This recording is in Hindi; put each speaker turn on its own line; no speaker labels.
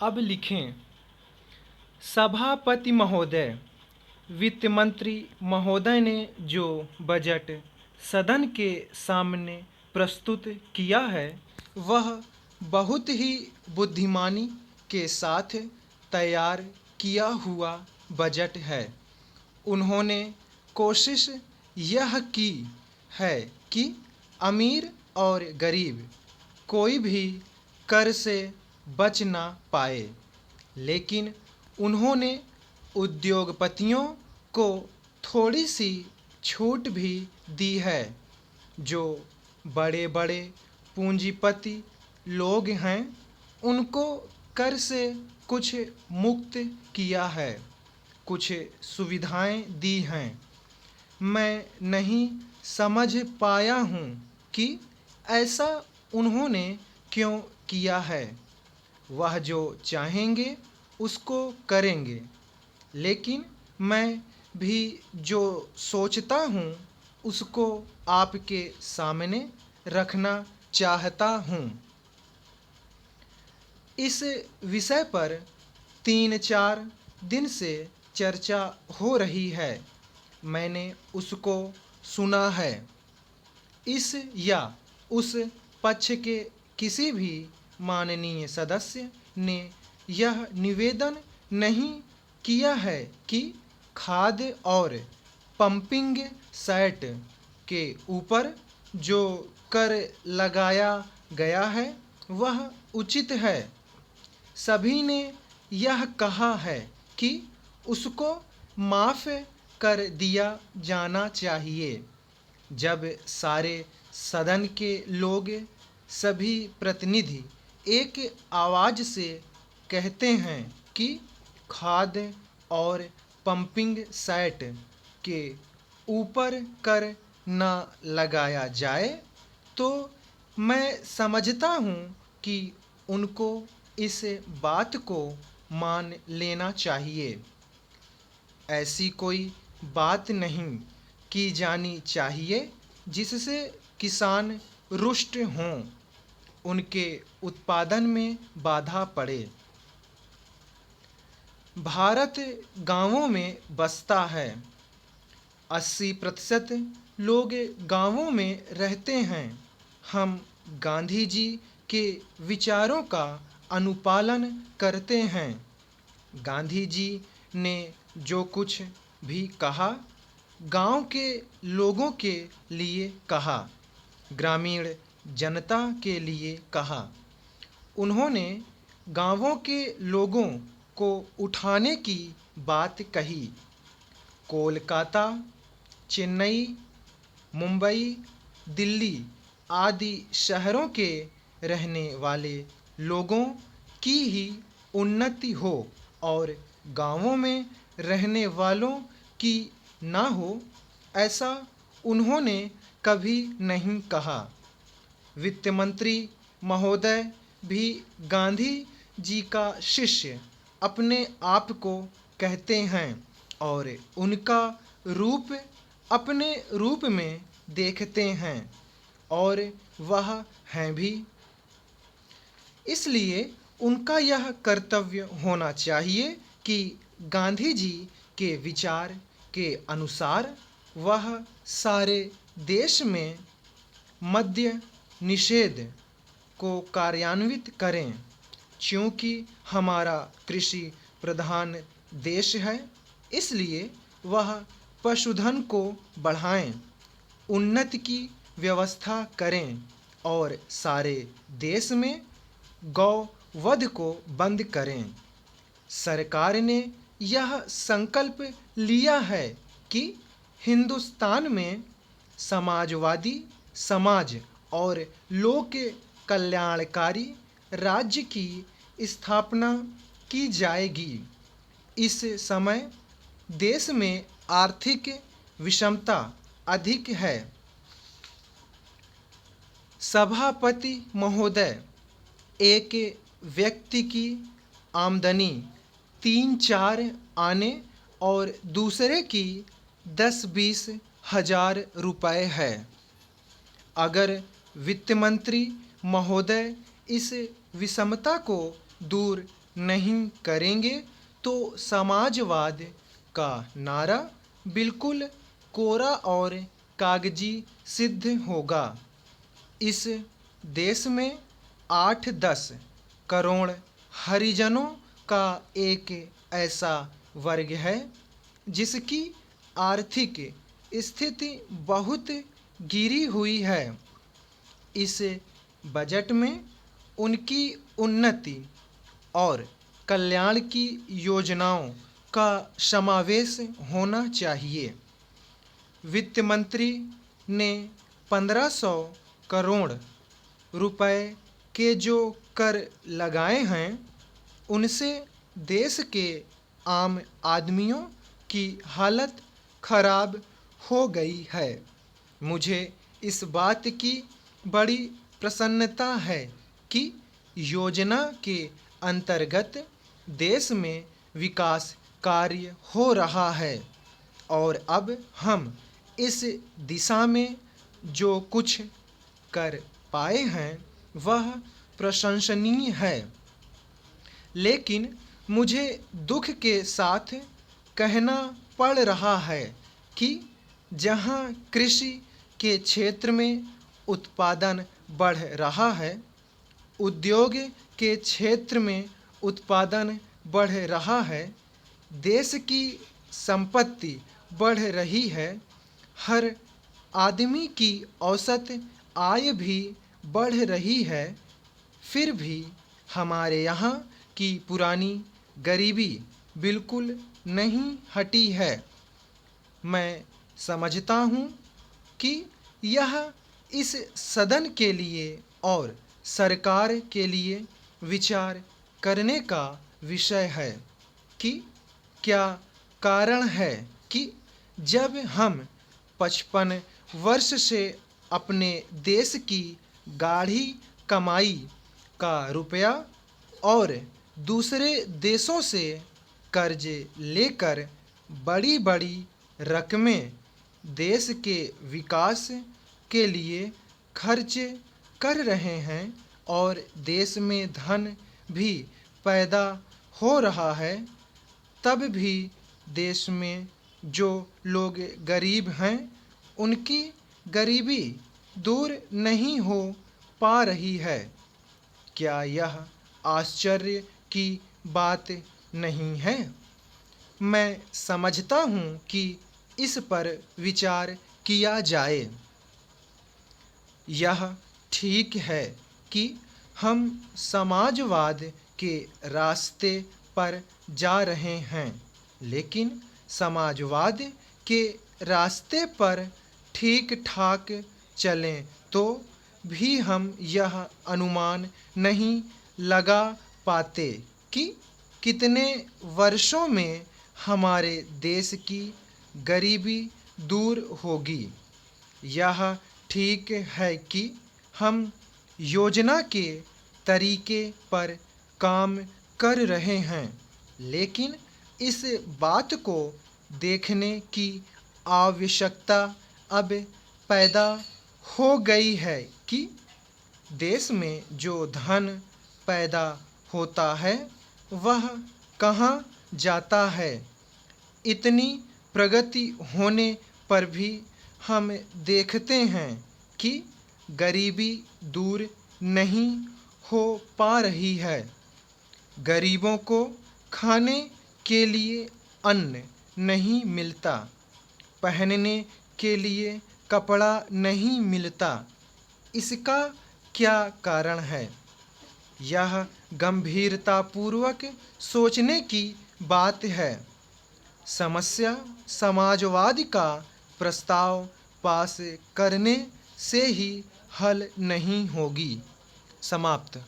अब लिखें। सभापति महोदय, वित्त मंत्री महोदय ने जो बजट सदन के सामने प्रस्तुत किया है वह बहुत ही बुद्धिमानी के साथ तैयार किया हुआ बजट है। उन्होंने कोशिश यह की है कि अमीर और गरीब कोई भी कर से बच ना पाए, लेकिन उन्होंने उद्योगपतियों को थोड़ी सी छूट भी दी है। जो बड़े बड़े पूंजीपति लोग हैं उनको कर से कुछ मुक्त किया है, कुछ सुविधाएं दी हैं। मैं नहीं समझ पाया हूँ कि ऐसा उन्होंने क्यों किया है। वह जो चाहेंगे उसको करेंगे, लेकिन मैं भी जो सोचता हूँ उसको आपके सामने रखना चाहता हूँ। इस विषय पर 3-4 दिन से चर्चा हो रही है। मैंने उसको सुना है। इस या उस पक्ष के किसी भी माननीय सदस्य ने यह निवेदन नहीं किया है कि खाद और पंपिंग सेट के ऊपर जो कर लगाया गया है वह उचित है। सभी ने यह कहा है कि उसको माफ़ कर दिया जाना चाहिए। जब सारे सदन के लोग, सभी प्रतिनिधि एक आवाज़ से कहते हैं कि खाद और पंपिंग सेट के ऊपर कर न लगाया जाए, तो मैं समझता हूँ कि उनको इस बात को मान लेना चाहिए। ऐसी कोई बात नहीं की जानी चाहिए जिससे किसान रुष्ट हों, उनके उत्पादन में बाधा पड़े। भारत गांवों में बसता है। 80% लोग गांवों में रहते हैं। हम गांधी जी के विचारों का अनुपालन करते हैं। गांधी जी ने जो कुछ भी कहा गांव के लोगों के लिए कहा, ग्रामीण जनता के लिए कहा। उन्होंने गांवों के लोगों को उठाने की बात कही। कोलकाता, चेन्नई, मुंबई, दिल्ली आदि शहरों के रहने वाले लोगों की ही उन्नति हो और गांवों में रहने वालों की ना हो, ऐसा उन्होंने कभी नहीं कहा। वित्त मंत्री महोदय भी गांधी जी का शिष्य अपने आप को कहते हैं और उनका रूप अपने रूप में देखते हैं, और वह हैं भी। इसलिए उनका यह कर्तव्य होना चाहिए कि गांधी जी के विचार के अनुसार वह सारे देश में मद्य निषेध को कार्यान्वित करें। चूँकि हमारा कृषि प्रधान देश है, इसलिए वह पशुधन को बढ़ाएं, उन्नति की व्यवस्था करें और सारे देश में गौवध को बंद करें। सरकार ने यह संकल्प लिया है कि हिंदुस्तान में समाजवादी समाज और लोक कल्याणकारी राज्य की स्थापना की जाएगी। इस समय देश में आर्थिक विषमता अधिक है। सभापति महोदय, एक व्यक्ति की आमदनी 3-4 आने और दूसरे की 10-20 हजार रुपये है। अगर वित्त मंत्री महोदय इस विषमता को दूर नहीं करेंगे तो समाजवाद का नारा बिल्कुल कोरा और कागजी सिद्ध होगा। इस देश में 8-10 करोड़ हरिजनों का एक ऐसा वर्ग है जिसकी आर्थिक स्थिति बहुत गिरी हुई है। इस बजट में उनकी उन्नति और कल्याण की योजनाओं का समावेश होना चाहिए। वित्त मंत्री ने 1500 करोड़ रुपए के जो कर लगाए हैं उनसे देश के आम आदमियों की हालत खराब हो गई है। मुझे इस बात की बड़ी प्रसन्नता है कि योजना के अंतर्गत देश में विकास कार्य हो रहा है और अब हम इस दिशा में जो कुछ कर पाए हैं वह प्रशंसनीय है। लेकिन मुझे दुख के साथ कहना पड़ रहा है कि जहां कृषि के क्षेत्र में उत्पादन बढ़ रहा है, उद्योग के क्षेत्र में उत्पादन बढ़ रहा है, देश की संपत्ति बढ़ रही है, हर आदमी की औसत आय भी बढ़ रही है, फिर भी हमारे यहाँ की पुरानी गरीबी बिल्कुल नहीं हटी है। मैं समझता हूँ कि यह इस सदन के लिए और सरकार के लिए विचार करने का विषय है कि क्या कारण है कि जब हम 55 वर्ष से अपने देश की गाढ़ी कमाई का रुपया और दूसरे देशों से कर्ज लेकर बड़ी बड़ी रकमें देश के विकास के लिए खर्च कर रहे हैं और देश में धन भी पैदा हो रहा है, तब भी देश में जो लोग गरीब हैं उनकी गरीबी दूर नहीं हो पा रही है। क्या यह आश्चर्य की बात नहीं है? मैं समझता हूँ कि इस पर विचार किया जाए। यह ठीक है कि हम समाजवाद के रास्ते पर जा रहे हैं, लेकिन समाजवाद के रास्ते पर ठीक ठाक चलें तो भी हम यह अनुमान नहीं लगा पाते कि कितने वर्षों में हमारे देश की गरीबी दूर होगी। यह ठीक है कि हम योजना के तरीके पर काम कर रहे हैं, लेकिन इस बात को देखने की आवश्यकता अब पैदा हो गई है कि देश में जो धन पैदा होता है वह कहाँ जाता है। इतनी प्रगति होने पर भी हम देखते हैं कि गरीबी दूर नहीं हो पा रही है। गरीबों को खाने के लिए अन्न नहीं मिलता, पहनने के लिए कपड़ा नहीं मिलता। इसका क्या कारण है? यह गंभीरतापूर्वक सोचने की बात है। समस्या समाजवाद का प्रस्ताव पास करने से ही हल नहीं होगी। समाप्त।